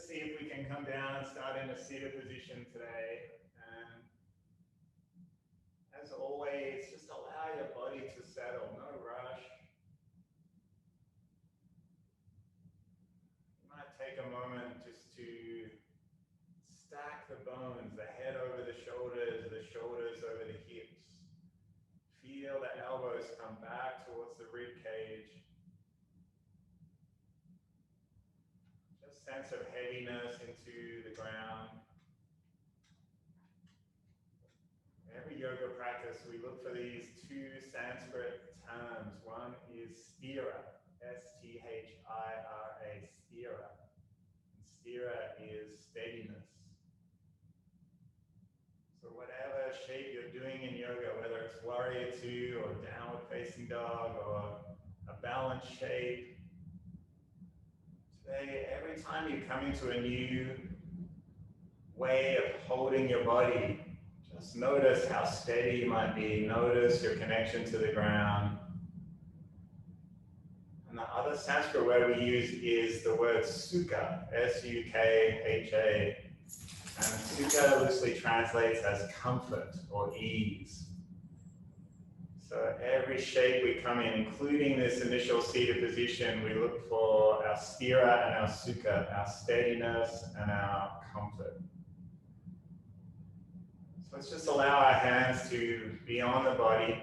let's see if we can come down and start in a seated position today. And as always, just allow your body to settle, no rush. You might take a moment just to stack the bones, the head over the shoulders over the hips. Feel the elbows come back towards the rib cage. Just sense of heaviness into the ground. Every yoga practice, we look for these two Sanskrit terms. One is sthira, S-T-H-I-R-A, sthira. And sthira is steadiness. So whatever shape you're doing in yoga, whether it's warrior two or downward facing dog or a balanced shape, today, every time you come into a new way of holding your body, just notice how steady you might be. Notice your connection to the ground. And the other Sanskrit word we use is the word sukha, S-U-K-H-A. And sukha loosely translates as comfort or ease. So every shape we come in, including this initial seated position, we look for our sthira and our sukha, our steadiness and our comfort. So let's just allow our hands to be on the body.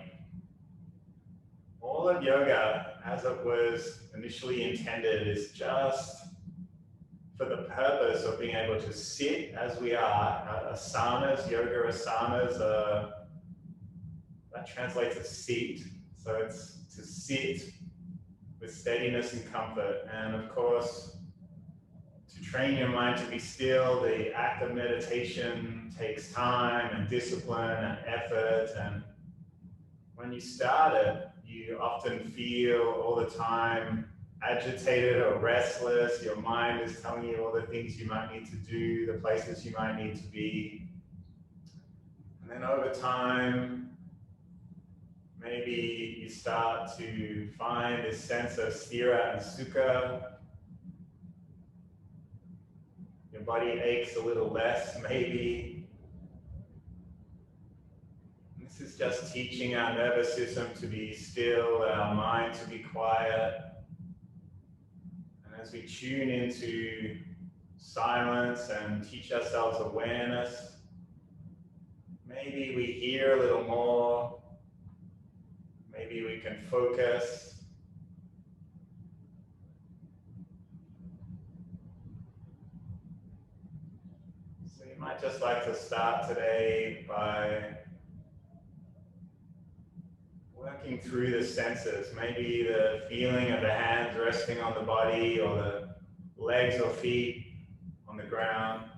All of yoga, as it was initially intended, is just for the purpose of being able to sit as we are. Asanas, yoga asanas, that translates as seat. So it's to sit with steadiness and comfort. And of course, to train your mind to be still, the act of meditation takes time and discipline and effort. And when you start it, you often feel all the time agitated or restless. Your mind is telling you all the things you might need to do, the places you might need to be. And then over time, maybe you start to find this sense of sthira and sukha. Your body aches a little less, maybe. This is just teaching our nervous system to be still, our mind to be quiet. And as we tune into silence and teach ourselves awareness, maybe we hear a little more, maybe we can focus. So you might just like to start today by working through the senses, maybe the feeling of the hands resting on the body or the legs or feet on the ground.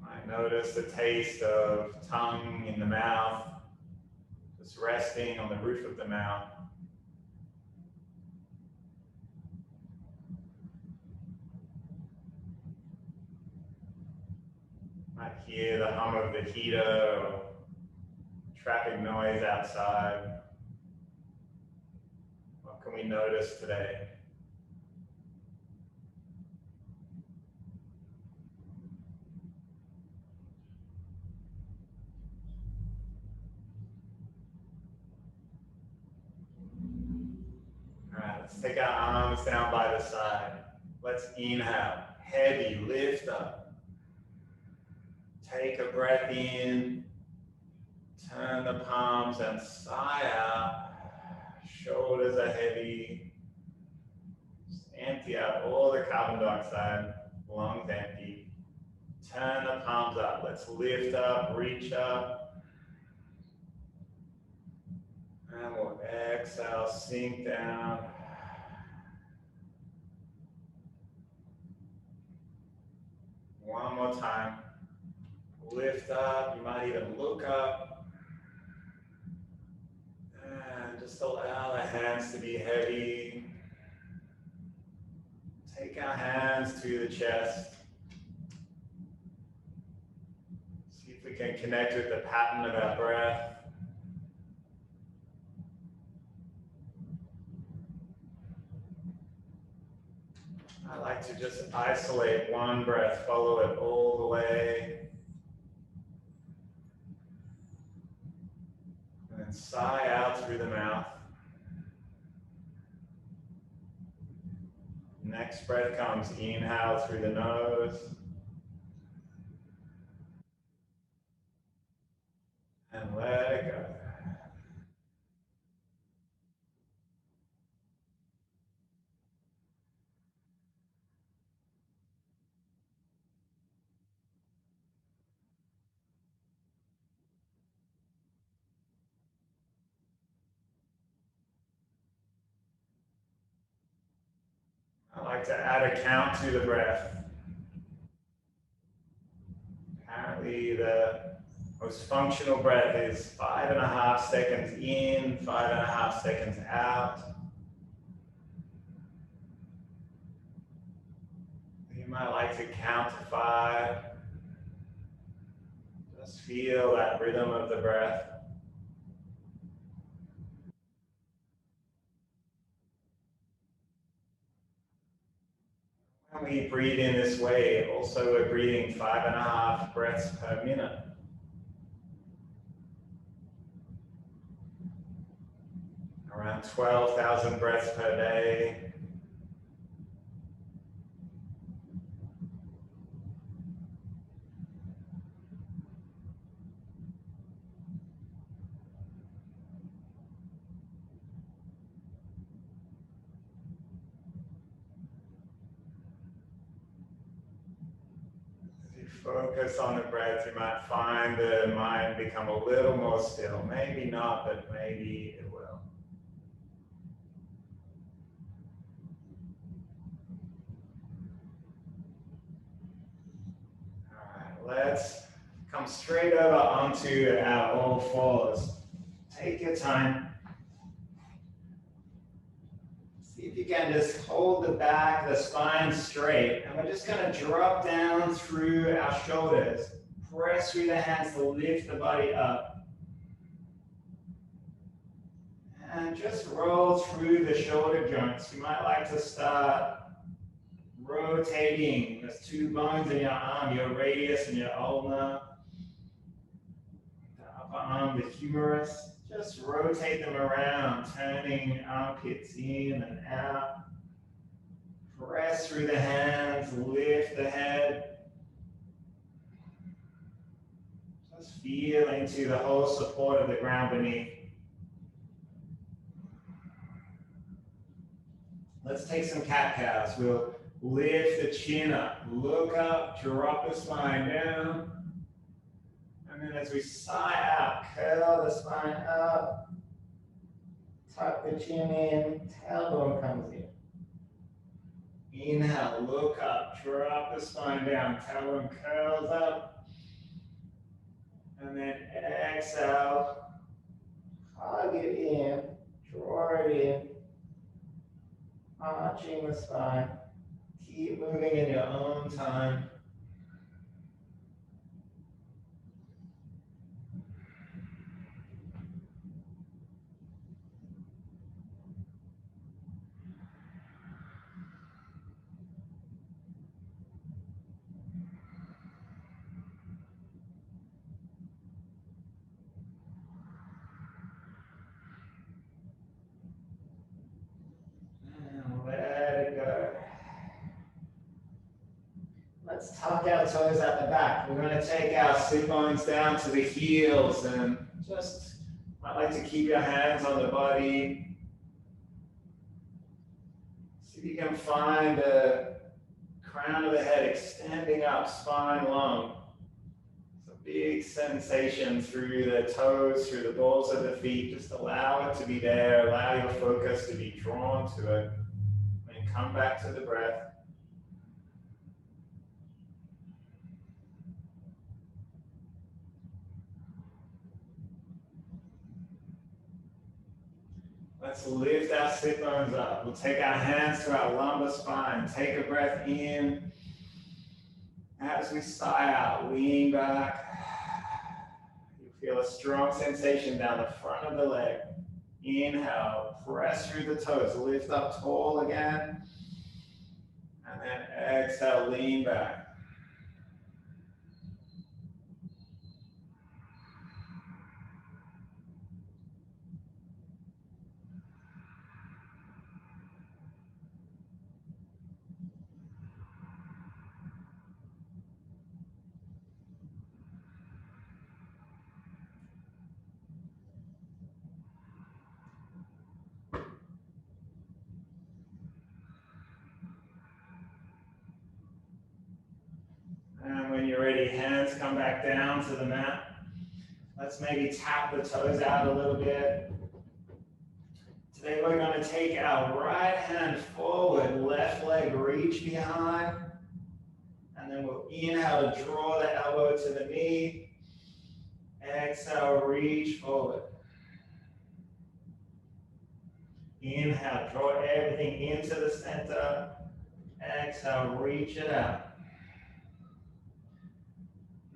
Might notice the taste of tongue in the mouth, just resting on the roof of the mouth. Might hear the hum of the heater or traffic noise outside. What can we notice today? All right, let's take our arms down by the side. Let's inhale, heavy, lift up. Take a breath in. Turn the palms and sigh out. Shoulders are heavy. Just empty out all the carbon dioxide. Lungs empty. Turn the palms up. Let's lift up, reach up. And we'll exhale, sink down. One more time. Lift up. You might even look up. And just allow the hands to be heavy. Take our hands to the chest. See if we can connect with the pattern of our breath. I like to just isolate one breath, follow it all the way. And then sigh out through the mouth. Next breath comes, inhale through the nose. And let it go. I like to add a count to the breath. Apparently the most functional breath is 5.5 seconds in, 5.5 seconds out. You might like to count to 5. Just feel that rhythm of the breath. When we breathe in this way, also we're breathing 5.5 breaths per minute. Around 12,000 breaths per day. As you focus on the breath, you might find the mind become a little more still. Maybe not, but maybe it will. Let's come straight over onto our all fours. Take your time. See if you can just hold the back, the spine straight. And we're just going to drop down through our shoulders. Press through the hands to lift the body up. And just roll through the shoulder joints. You might like to start rotating those two bones in your arm, your radius and your ulna. The upper arm, the humerus. Just rotate them around, turning armpits in and out. Press through the hands, lift the head. Just feel into the whole support of the ground beneath. Let's take some cat-cows. We'll lift the chin up, look up, drop the spine down. And then as we sigh out, curl the spine up, tuck the chin in, tailbone comes in. Inhale, look up, drop the spine down, tailbone curls up. And then exhale, hug it in, draw it in, arching the spine. Keep moving in your own time. And let it go. Let's tuck our toes at the back. We're going to take our sit bones down to the heels and just, I like to keep your hands on the body. See if you can find the crown of the head extending up, spine long. It's a big sensation through the toes, through the balls of the feet. Just allow it to be there. Allow your focus to be drawn to it. And come back to the breath. Let's lift our sit bones up. We'll take our hands to our lumbar spine. Take a breath in. As we sigh out, lean back. You feel a strong sensation down the front of the leg. Inhale, press through the toes. Lift up tall again. And then exhale, lean back. And when you're ready, hands come back down to the mat. Let's maybe tap the toes out a little bit. Today we're going to take our right hand forward, left leg reach behind. And then we'll inhale to draw the elbow to the knee. Exhale, reach forward. Inhale, draw everything into the center. Exhale, reach it out.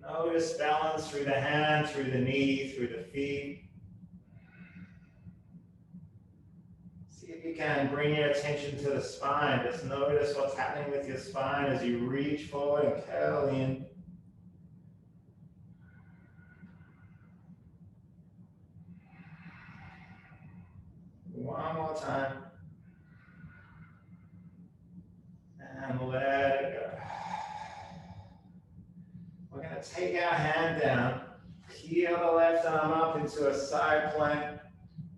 Notice balance through the hand, through the knee, through the feet. See if you can bring your attention to the spine. Just notice what's happening with your spine as you reach forward and curl in. One more time. And let it go. We're going to take our hand down, peel the left arm up into a side plank,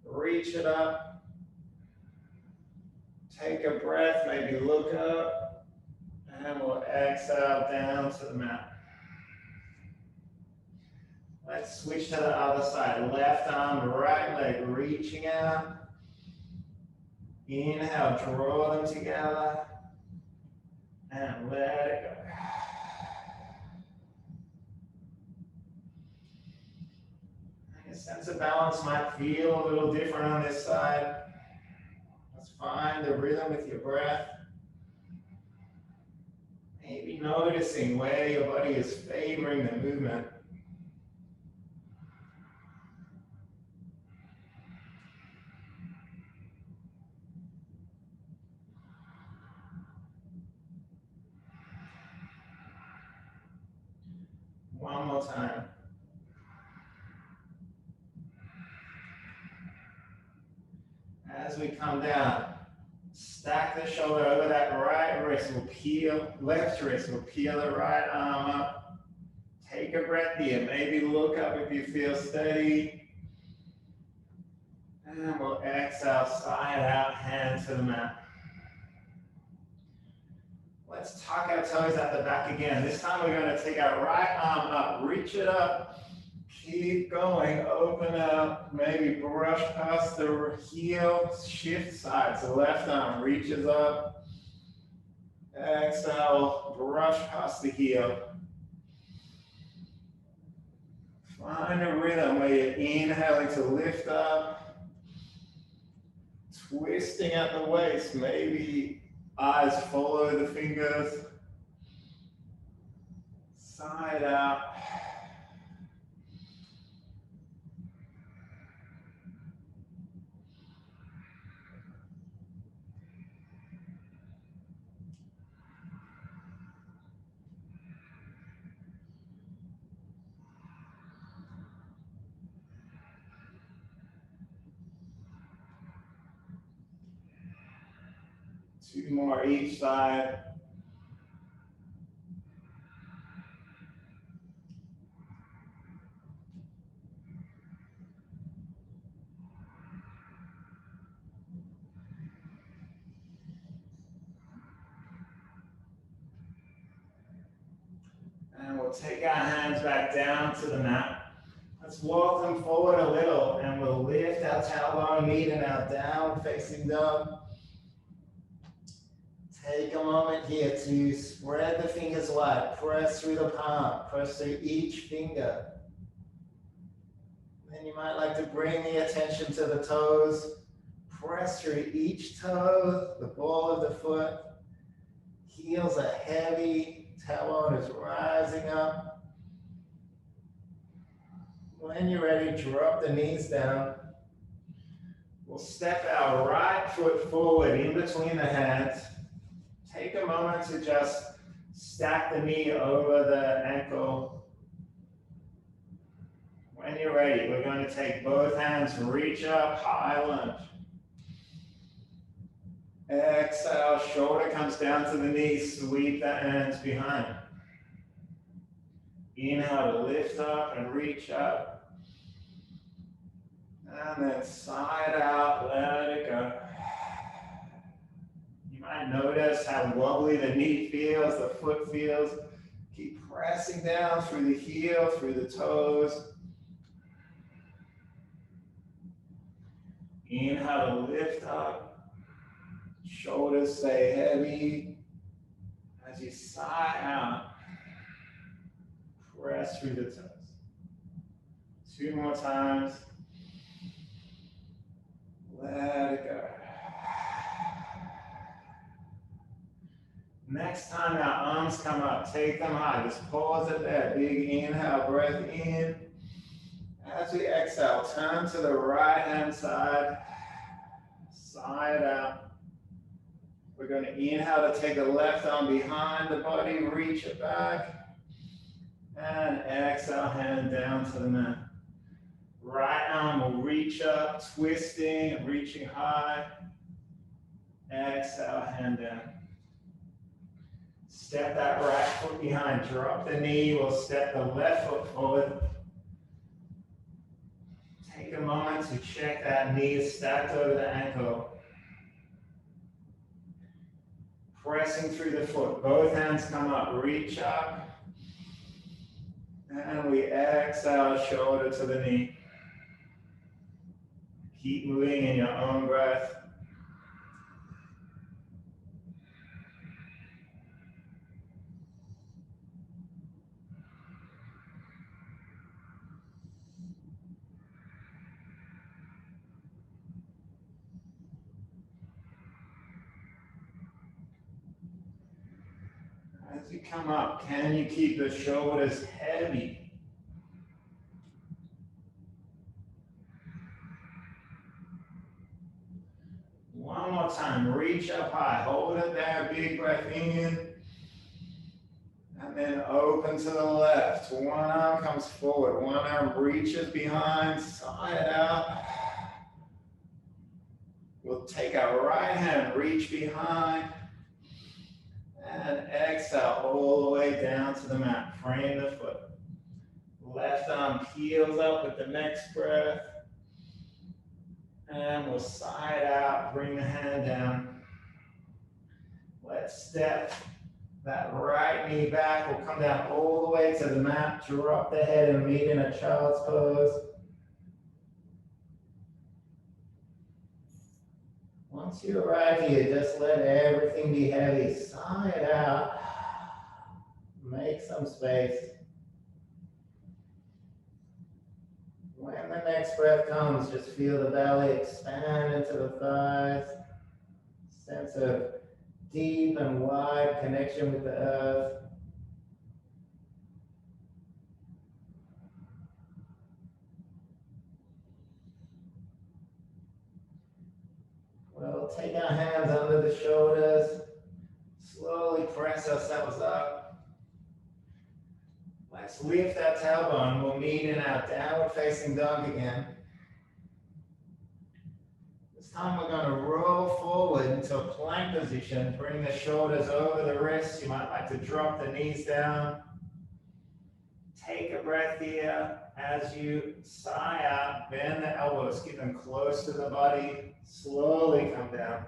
reach it up, take a breath, maybe look up, and we'll exhale down to the mat. Let's switch to the other side, left arm, right leg reaching out. Inhale, draw them together, and let it go. Sense of balance might feel a little different on this side. Let's find the rhythm with your breath. Maybe noticing where your body is favoring the movement. One more time. As we come down, stack the shoulder over that right wrist. We'll peel, left wrist, we'll peel the right arm up. Take a breath here. Maybe look up if you feel steady. And we'll exhale, side out, hand to the mat. Let's tuck our toes at the back again. This time we're going to take our right arm up, reach it up. Keep going, open up, maybe brush past the heel, shift sides. The left arm reaches up. Exhale, brush past the heel. Find a rhythm where you're inhaling to lift up, twisting at the waist, maybe eyes follow the fingers, side out. Two more each side. And we'll take our hands back down to the mat. Let's walk them forward a little and we'll lift our tailbone, meeting our down facing dog. Take a moment here to spread the fingers wide, press through the palm, press through each finger. Then you might like to bring the attention to the toes, press through each toe, the ball of the foot. Heels are heavy, tailbone is rising up. When you're ready, drop the knees down. We'll step our right foot forward in between the hands. Take a a moment to just stack the knee over the ankle. When you're ready, we're going to take both hands, reach up, high lunge. Exhale, shoulder comes down to the knee, sweep the hands behind. Inhale to lift up and reach up. And then side out, let it go. You might notice how wobbly the knee feels, the foot feels. Keep pressing down through the heel, through the toes. Inhale to lift up. Shoulders stay heavy. As you sigh out, press through the toes. 2 more times. Let it go. Next time our arms come up, take them high. Just pause it there. Big inhale, breath in. As we exhale, turn to the right hand side. Sigh it out. We're going to inhale to take the left arm behind the body, reach it back. And exhale, hand down to the mat. Right arm will reach up, twisting and reaching high. Exhale, hand down. Step that right foot behind, drop the knee, we'll step the left foot forward. Take a moment to check that knee is stacked over the ankle. Pressing through the foot, both hands come up, reach up. And we exhale, shoulder to the knee. Keep moving in your own breath. As you come up, can you keep the shoulders heavy? One more time, reach up high, hold it there, big breath in. And then open to the left. One arm comes forward, one arm reaches behind, side out. We'll take our right hand, reach behind. And exhale all the way down to the mat. Frame the foot. Left arm peels up with the next breath. And we'll side out, bring the hand down. Let's step that right knee back. We'll come down all the way to the mat. Drop the head and meet in a child's pose. Once you arrive here, just let everything be heavy. Sigh it out. Make some space. When the next breath comes, just feel the belly expand into the thighs. Sense of deep and wide connection with the earth. We'll take our hands under the shoulders, slowly press ourselves up. Let's lift our tailbone. We'll meet in our downward facing dog again. This time we're going to roll forward into a plank position. Bring the shoulders over the wrists. You might like to drop the knees down. Take a breath here. As you sigh out, bend the elbows, keep them close to the body. Slowly come down.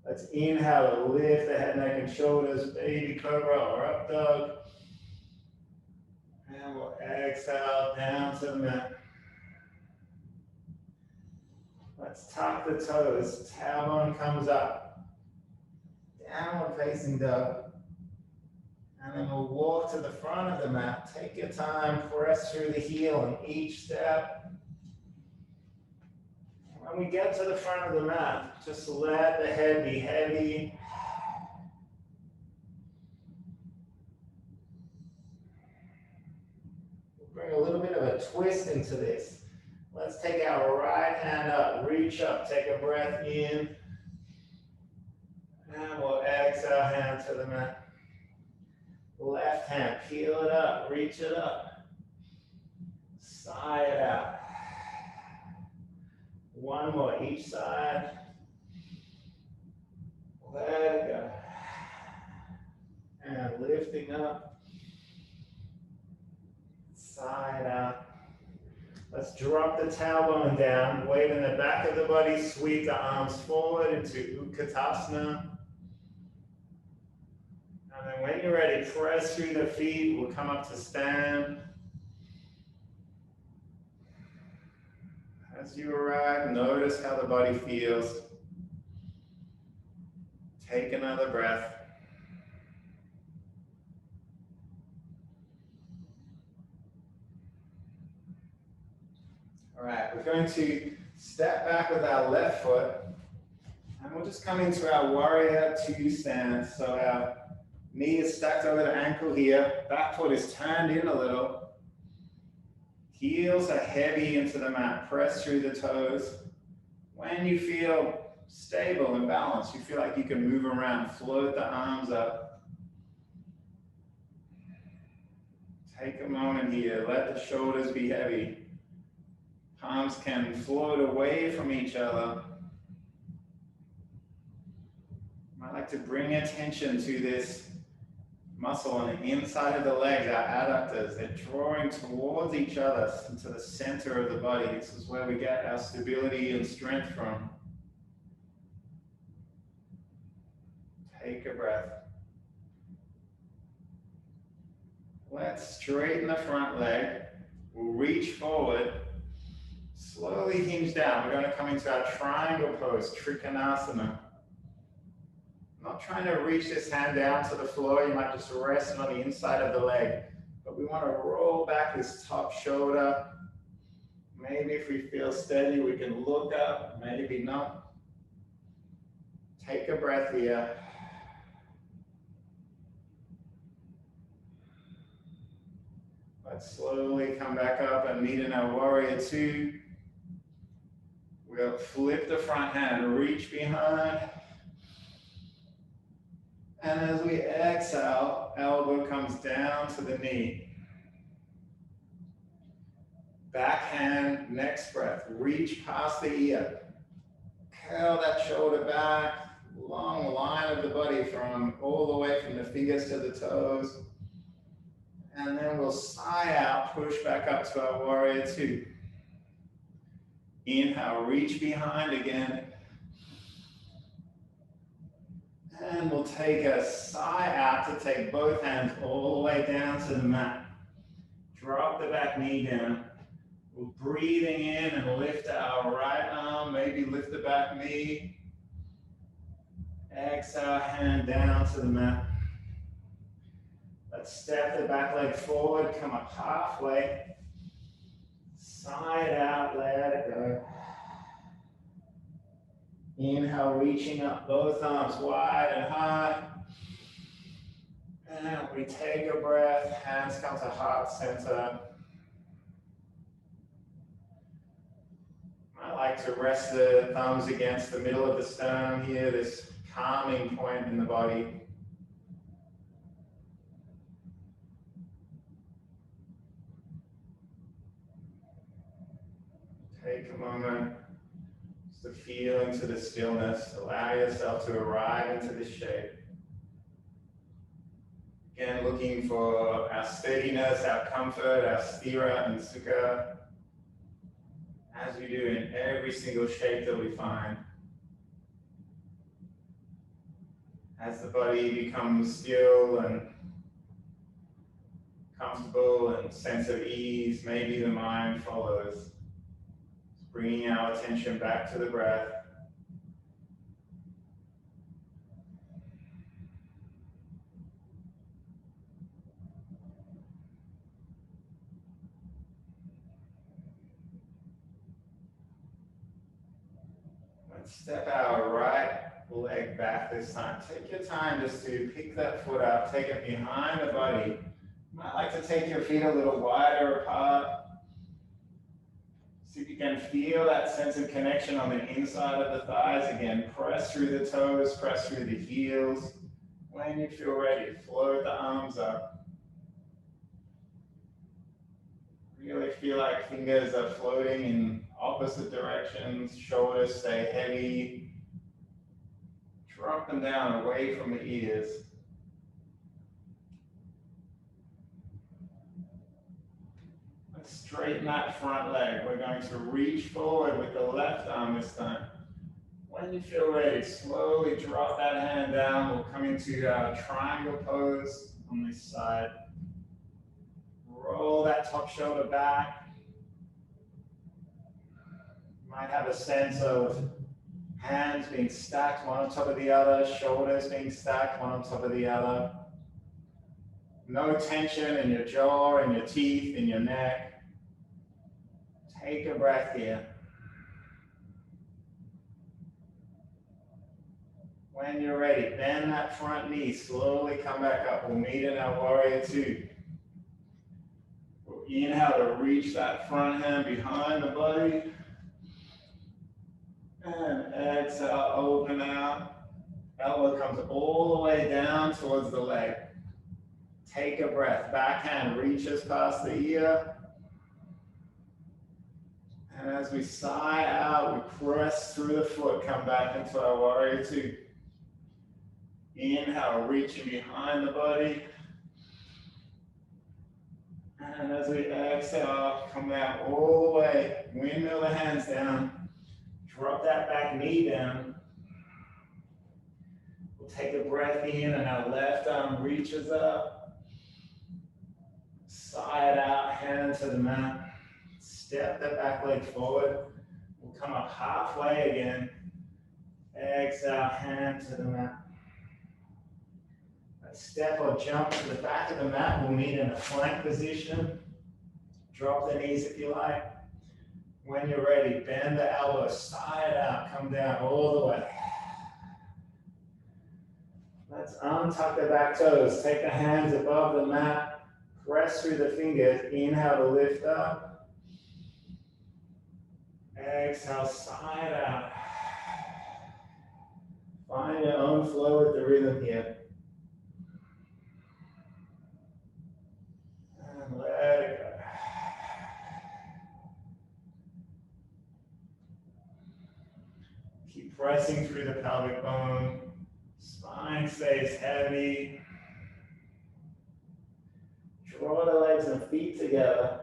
Let's inhale to lift the head, neck, and shoulders, baby cobra or up dog. And we'll exhale down to the mat. Let's tuck the toes, tailbone comes up. Downward facing dog. And then we'll walk to the front of the mat. Take your time, press through the heel in each step. When we get to the front of the mat, just let the head be heavy. We'll bring a little bit of a twist into this. Let's take our right hand up, reach up, take a breath in. And we'll exhale, hand to the mat. Left hand, peel it up, reach it up. Sigh it out. One more each side. Let it go. And lifting up. Sigh it out. Let's drop the tailbone down. Weight in the back of the body. Sweep the arms forward into Utkatasana. And then when you're ready, press through the feet. We'll come up to stand. As you arrive, notice how the body feels. Take another breath. All right, we're going to step back with our left foot, and we'll just come into our warrior two stance. So our knee is stacked over the ankle here, back foot is turned in a little. Heels are heavy into the mat, press through the toes. When you feel stable and balanced, you feel like you can move around, float the arms up. Take a moment here, let the shoulders be heavy. Palms can float away from each other. I like to bring attention to this muscle on the inside of the legs, our adductors. They're drawing towards each other into the center of the body. This is where we get our stability and strength from. Take a breath. Let's straighten the front leg. We'll reach forward. Slowly hinge down. We're going to come into our triangle pose, Trikonasana. Not trying to reach this hand down to the floor. You might just rest it on the inside of the leg. But we want to roll back this top shoulder. Maybe if we feel steady, we can look up. Maybe not. Take a breath here. Let's slowly come back up and meet in our warrior two. We'll flip the front hand, reach behind. And as we exhale, elbow comes down to the knee. Back hand, next breath, reach past the ear. Curl that shoulder back, long line of the body from all the way from the fingers to the toes. And then we'll sigh out, push back up to our warrior two. Inhale, reach behind again. And we'll take a sigh out to take both hands all the way down to the mat. Drop the back knee down. We're breathing in and lift our right arm, maybe lift the back knee. Exhale, hand down to the mat. Let's step the back leg forward, come up halfway. Sigh it out, let it go. Inhale, reaching up, both arms wide and high. And we take a breath, hands come to heart center. I like to rest the thumbs against the middle of the sternum here, this calming point in the body. Take a moment just to feel into the stillness. Allow yourself to arrive into this shape. Again, looking for our steadiness, our comfort, our sthira and sukha, as we do in every single shape that we find. As the body becomes still and comfortable and sense of ease, maybe the mind follows. Bringing our attention back to the breath. Let's step our right leg back this time. Take your time just to pick that foot up, take it behind the body. You might like to take your feet a little wider apart. See if you can feel that sense of connection on the inside of the thighs. Again, press through the toes, press through the heels. When you feel ready, float the arms up. Really feel like fingers are floating in opposite directions. Shoulders stay heavy. Drop them down away from the ears. Let's straighten that front leg. We're going to reach forward with the left arm this time. When you feel ready, slowly drop that hand down. We'll come into our triangle pose on this side. Roll that top shoulder back. You might have a sense of hands being stacked one on top of the other, shoulders being stacked one on top of the other. No tension in your jaw, in your teeth, in your neck. Take a breath here. When you're ready, bend that front knee, slowly come back up. We'll meet in our warrior two. We'll inhale to reach that front hand behind the body. And exhale, open out. Elbow comes all the way down towards the leg. Take a breath. Back hand reaches past the ear. And as we sigh out, we press through the foot, come back into our warrior two. Inhale, reaching behind the body. And as we exhale, come down all the way. Windmill the hands down. Drop that back knee down. We'll take a breath in and our left arm reaches up. Side out, hand to the mat. Step that back leg forward. We'll come up halfway again. Exhale, hand to the mat. Step or jump to the back of the mat. We'll meet in a plank position. Drop the knees if you like. When you're ready, bend the elbows, side out, come down all the way. Let's untuck the back toes. Take the hands above the mat. Press through the fingers. Inhale to lift up. Exhale, side out. Find your own flow with the rhythm here. And let it go. Keep pressing through the pelvic bone. Spine stays heavy. Draw the legs and feet together.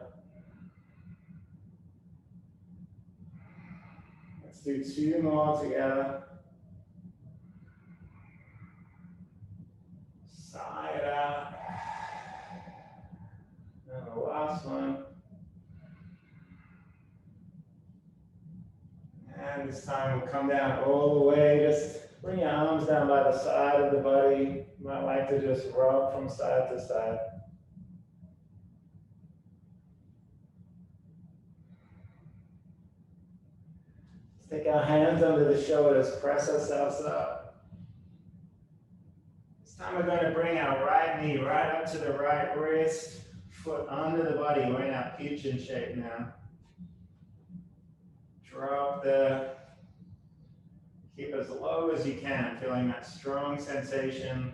Let's do two more together. Side out. And the last one. And this time we'll come down all the way. Just bring your arms down by the side of the body. You might like to just rock from side to side. Let's take our hands under the shoulders, press ourselves up. This time we're going to bring our right knee right up to the right wrist, foot under the body. We're in our pigeon shape now. Drop the hip as low as you can, feeling that strong sensation.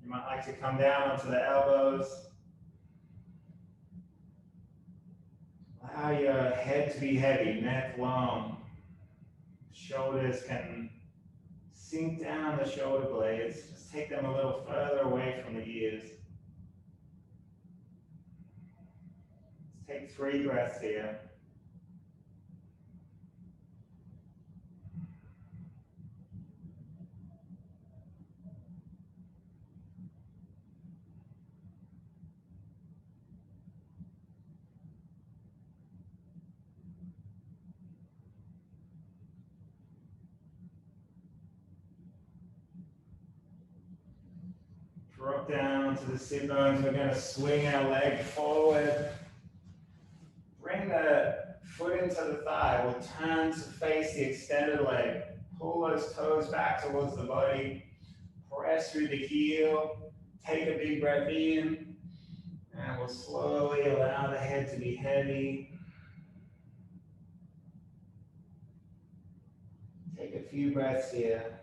You might like to come down onto the elbows. Allow your head to be heavy, neck long. Shoulders can sink down the shoulder blades. Just take them a little further away from the ears. Let's take 3 breaths here. Drop down to the sit bones. We're going to swing our leg forward. Bring the foot into the thigh. We'll turn to face the extended leg. Pull those toes back towards the body. Press through the heel. Take a big breath in. And we'll slowly allow the head to be heavy. Take a few breaths here.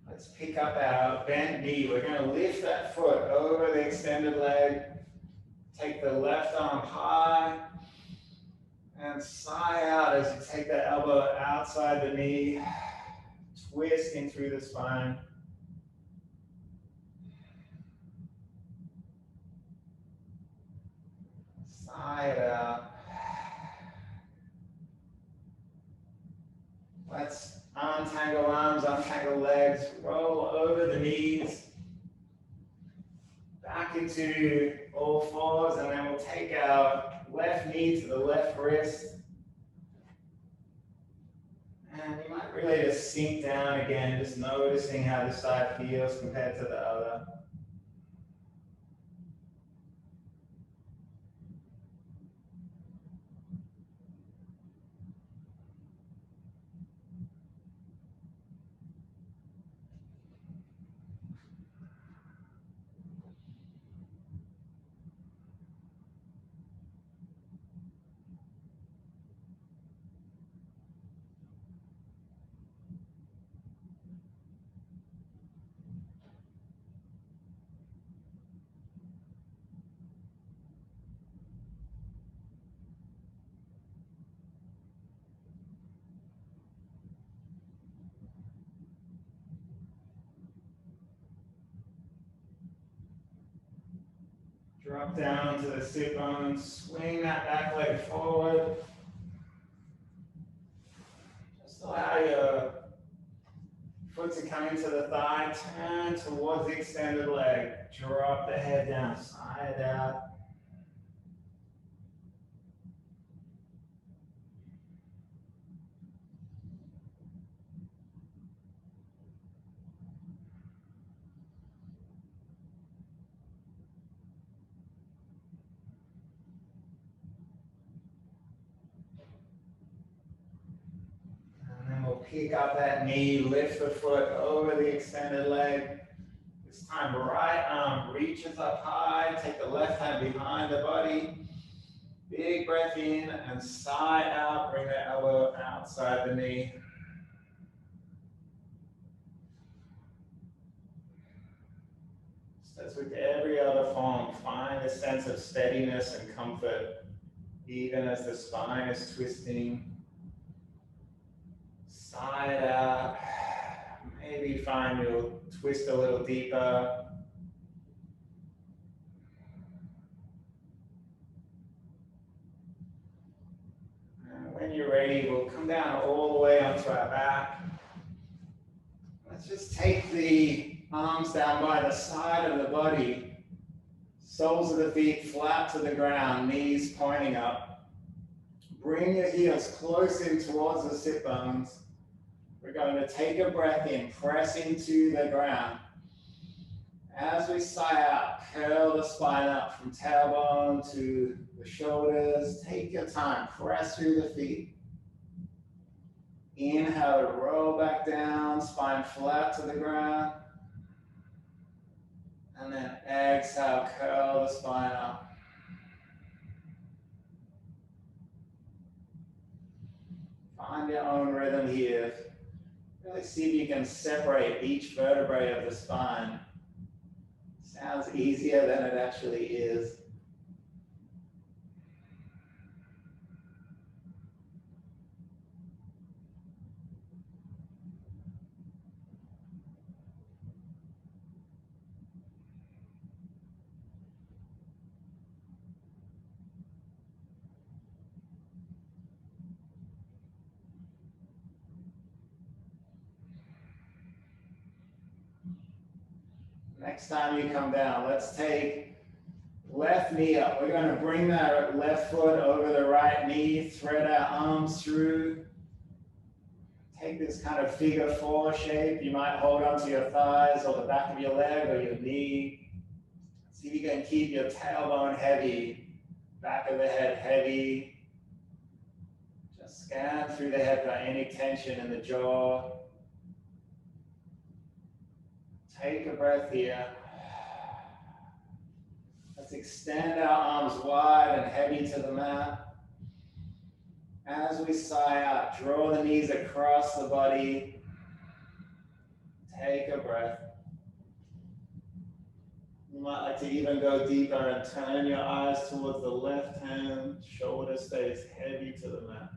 Let's pick up our bent knee. We're going to lift that foot over the extended leg. Take the left arm high and sigh out as you take that elbow outside the knee, twisting through the spine. Sigh it out. Let's untangle arms, untangle legs, roll over the knees, back into all fours, and then we'll take our left knee to the left wrist. And you might really just sink down again, just noticing how this side feels compared to the other. Drop down to the sit bones, swing that back leg forward. Just allow your foot to come into the thigh, turn towards the extended leg. Drop the head down, sigh it out. Pick up that knee, lift the foot over the extended leg. This time, right arm reaches up high. Take the left hand behind the body. Big breath in and sigh out. Bring the elbow outside the knee. Just as with every other form, find a sense of steadiness and comfort, even as the spine is twisting. Sigh it out. Maybe find you'll twist a little deeper. And when you're ready, we'll come down all the way onto our back. Let's just take the arms down by the side of the body. Soles of the feet flat to the ground, knees pointing up. Bring your heels close in towards the sit bones. We're going to take a breath in, press into the ground. As we sigh out, curl the spine up from tailbone to the shoulders. Take your time, press through the feet. Inhale to roll back down, spine flat to the ground. And then exhale, curl the spine up. Find your own rhythm here. Really see if you can separate each vertebrae of the spine. Sounds easier than it actually is. Next time you come down, let's take left knee up. We're going to bring that left foot over the right knee, thread our arms through. Take this kind of figure four shape. You might hold onto your thighs or the back of your leg or your knee. See if you can keep your tailbone heavy, back of the head heavy. Just scan through the head for any tension in the jaw. Take a breath here. Let's extend our arms wide and heavy to the mat. As we sigh out, draw the knees across the body. Take a breath. You might like to even go deeper and turn your eyes towards the left hand. Shoulder stays heavy to the mat.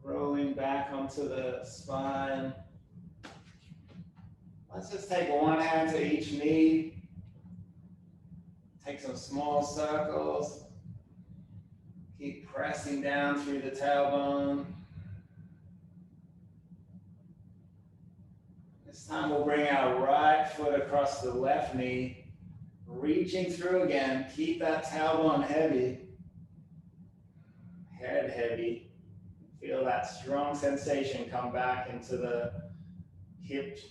Rolling back onto the spine. Let's just take one hand to each knee. Take some small circles. Keep pressing down through the tailbone. This time we'll bring our right foot across the left knee. Reaching through again. Keep that tailbone heavy. Head heavy. Feel that strong sensation come back into the hips.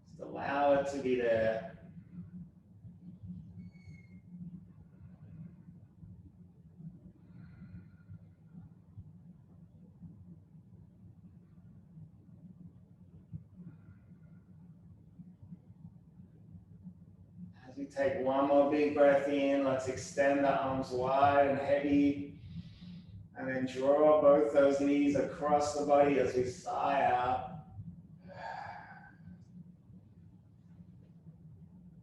Just allow it to be there. As we take one more big breath in, let's extend the arms wide and heavy. And then draw both those knees across the body as we sigh out.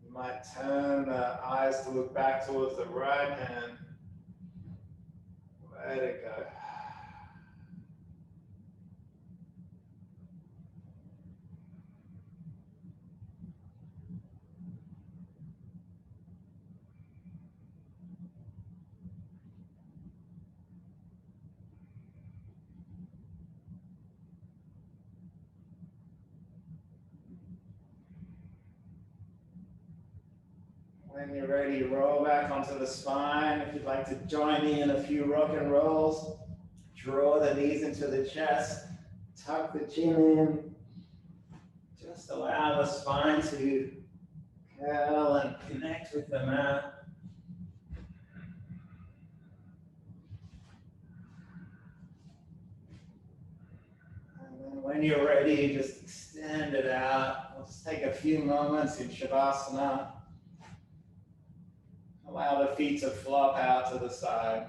You might turn the eyes to look back towards the right hand. Let it go. When you're ready, roll back onto the spine. If you'd like to join me in a few rock and rolls, draw the knees into the chest, tuck the chin in. Just allow the spine to curl and connect with the mat. And then when you're ready, just extend it out. Let's take a few moments in Shavasana. Allow the feet to flop out to the side.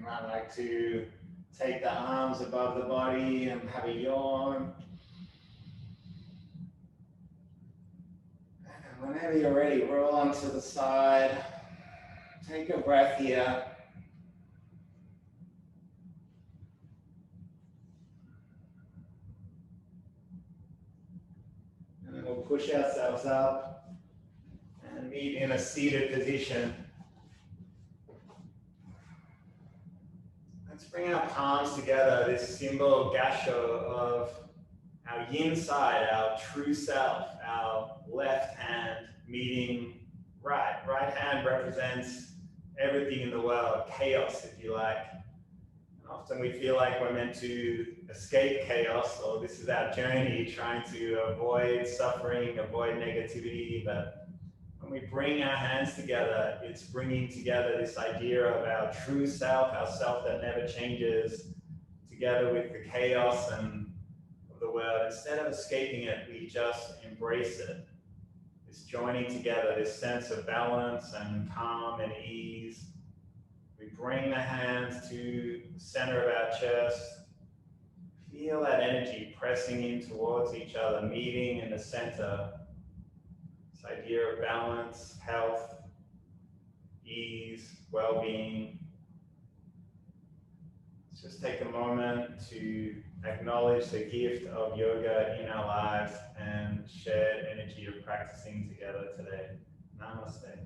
You might like to take the arms above the body and have a yawn. And whenever you're ready, roll onto the side. Take a breath here. And then we'll push ourselves up and meet in a seated position. Let's bring our palms together, this symbol gasho of our yin side, our true self, our left hand meeting right. Right hand represents everything in the world, chaos if you like. And often we feel like we're meant to escape chaos, or this is our journey trying to avoid suffering, avoid negativity. But when we bring our hands together, it's bringing together this idea of our true self, our self that never changes, together with the chaos and of the world. Instead of escaping it, we just embrace it. This joining together, this sense of balance and calm and ease. We bring the hands to the center of our chest. Feel that energy pressing in towards each other, meeting in the center. This idea of balance, health, ease, well-being. Let's just take a moment to acknowledge the gift of yoga in our lives and shared energy of practicing together today. Namaste.